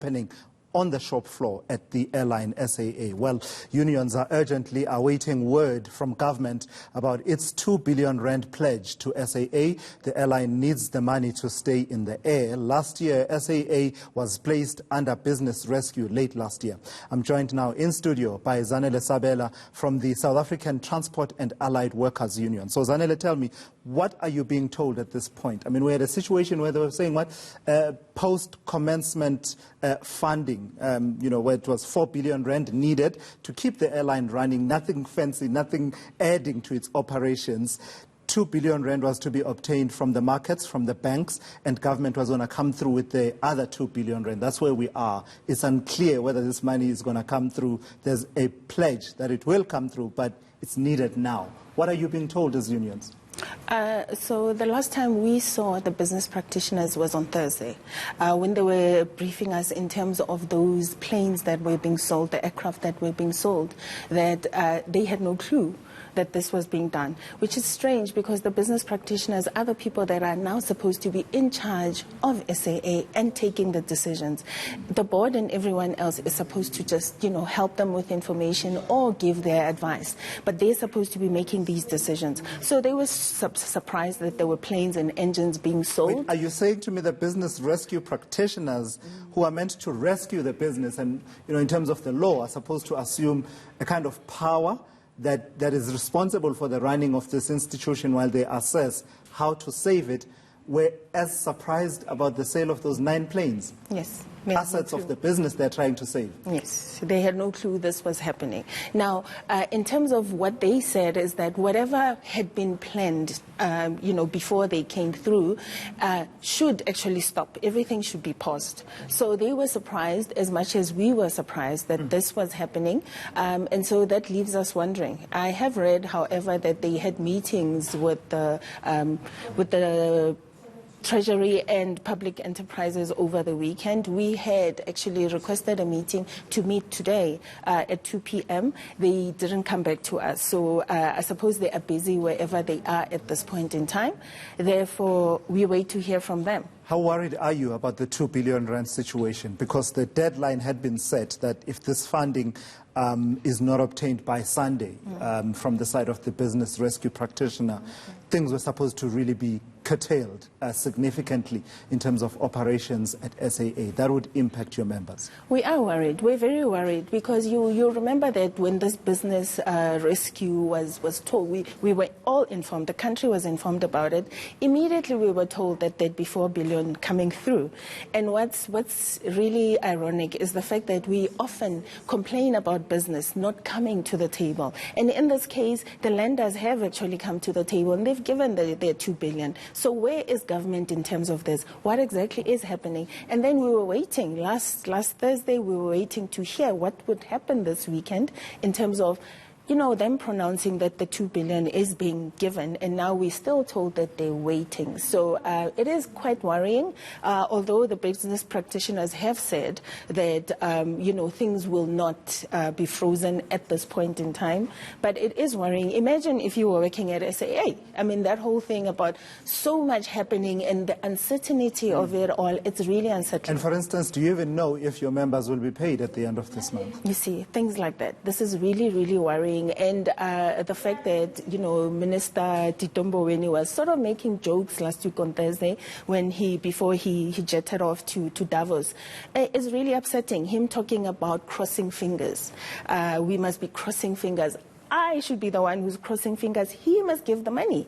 happening on the shop floor at the airline SAA? Well, unions are urgently awaiting word from government about its 2 billion rand pledge to SAA. The airline needs the money to stay in the air. Last year, SAA was placed under business rescue late last year. I'm joined now in studio by Zanele Sabela from the South African Transport and Allied Workers Union. So Zanele, tell me, what are you being told at this point? I mean, we had a situation where they were saying post-commencement funding, where it was 4 billion rand needed to keep the airline running, nothing fancy, nothing adding to its operations. 2 billion rand was to be obtained from the markets, from the banks, and government was going to come through with the other 2 billion rand. That's where we are. It's unclear whether this money is going to come through. There's a pledge that it will come through, but it's needed now. What are you being told as unions? So the last time we saw the business practitioners was on Thursday, when they were briefing us in terms of those planes that were being sold, the aircraft that were being sold, that they had no clue that this was being done, which is strange because the business practitioners are the people that are now supposed to be in charge of SAA and taking the decisions. The board and everyone else is supposed to just, help them with information or give their advice, but they're supposed to be making these decisions. So they were surprised that there were planes and engines being sold. Wait, are you saying to me the business rescue practitioners who are meant to rescue the business and, in terms of the law, are supposed to assume a kind of power that is responsible for the running of this institution while they assess how to save it, were as surprised about the sale of those 9 planes? Yes. Assets of the business they're trying to save. Yes, they had no clue this was happening. Now, in terms of what they said is that whatever had been planned, before they came through, should actually stop. Everything should be paused. So they were surprised as much as we were surprised that this was happening, and so that leaves us wondering. I have read, however, that they had meetings with the Treasury and Public Enterprises over the weekend. We had actually requested a meeting to meet today at 2 p.m. They didn't come back to us. So I suppose they are busy wherever they are at this point in time. Therefore, we wait to hear from them. How worried are you about the 2 billion rand situation? Because the deadline had been set that if this funding is not obtained by Sunday from the side of the business rescue practitioner, things were supposed to really be curtailed significantly in terms of operations at SAA. That would impact your members. We are worried. We're very worried because you remember that when this business rescue was told, we were all informed. The country was informed about it. Immediately we were told that there'd be 4 billion coming through. And what's really ironic is the fact that we often complain about business not coming to the table. And in this case, the lenders have actually come to the table and they've given their 2 billion. So where is government in terms of this? What exactly is happening? And then we were waiting. Last Thursday, we were waiting to hear what would happen this weekend in terms of them pronouncing that the 2 billion is being given, and now we're still told that they're waiting. So it is quite worrying, although the business practitioners have said that, things will not be frozen at this point in time. But it is worrying. Imagine if you were working at SAA. I mean, that whole thing about so much happening and the uncertainty of it all, it's really unsettling. And for instance, do you even know if your members will be paid at the end of this month? You see, things like that. This is really, really worrying. And the fact that, Minister Titombo, when he was sort of making jokes last week on Thursday, before he jetted off to Davos, is really upsetting. Him talking about crossing fingers. We must be crossing fingers. I should be the one who's crossing fingers. He must give the money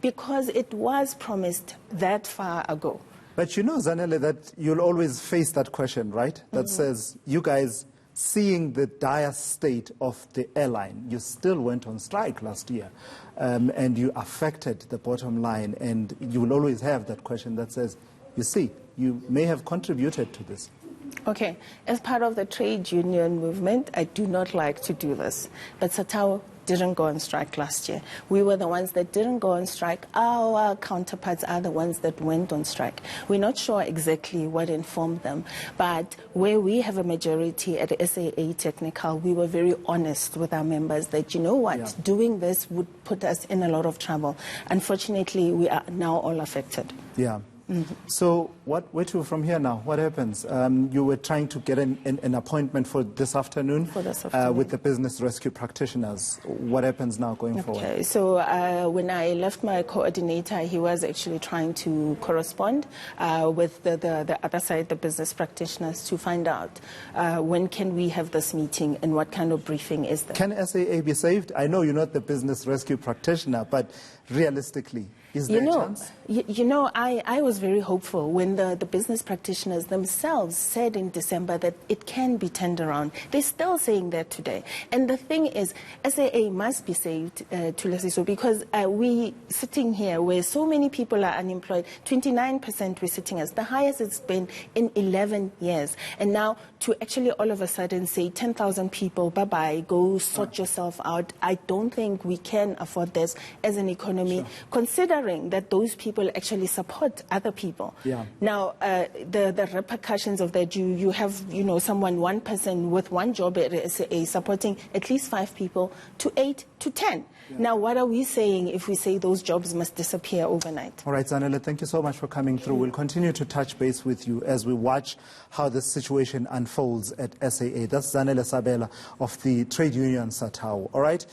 because it was promised that far ago. But Zanele, that you'll always face that question, right? That says, you guys, seeing the dire state of the airline, you still went on strike last year, and you affected the bottom line, and you will always have that question that says, you see, you may have contributed to this. Okay, as part of the trade union movement, I do not like to do this, but Satawu didn't go on strike last year. We were the ones that didn't go on strike. Our counterparts are the ones that went on strike. We're not sure exactly what informed them, but where we have a majority at SAA Technical, we were very honest with our members that, doing this would put us in a lot of trouble. Unfortunately, we are now all affected. Yeah. So where to from here now? What happens? You were trying to get an appointment for this afternoon, with the business rescue practitioners. What happens now going forward? Okay, so when I left my coordinator, he was actually trying to correspond with the other side, the business practitioners, to find out when can we have this meeting and what kind of briefing is there. Can SAA be saved? I know you're not the business rescue practitioner, but realistically, is there a chance? I was very hopeful when the business practitioners themselves said in December that it can be turned around. They're still saying that today. And the thing is, SAA must be saved, Tulasiso, because we sitting here where so many people are unemployed, 29% we're sitting as the highest it's been in 11 years. And now to actually all of a sudden say 10,000 people, bye-bye, go sort yourself out, I don't think we can afford this as an economy, considering that those people actually support other people. Now, the repercussions of that, you have, someone, one person with one job at SAA supporting at least 5 people to 8 to 10. Now, what are we saying if we say those jobs must disappear overnight? All right, Zanele, thank you so much for coming through. We'll continue to touch base with you as we watch how this situation unfolds at SAA. That's Zanele Sabela of the trade union Satawu. All right.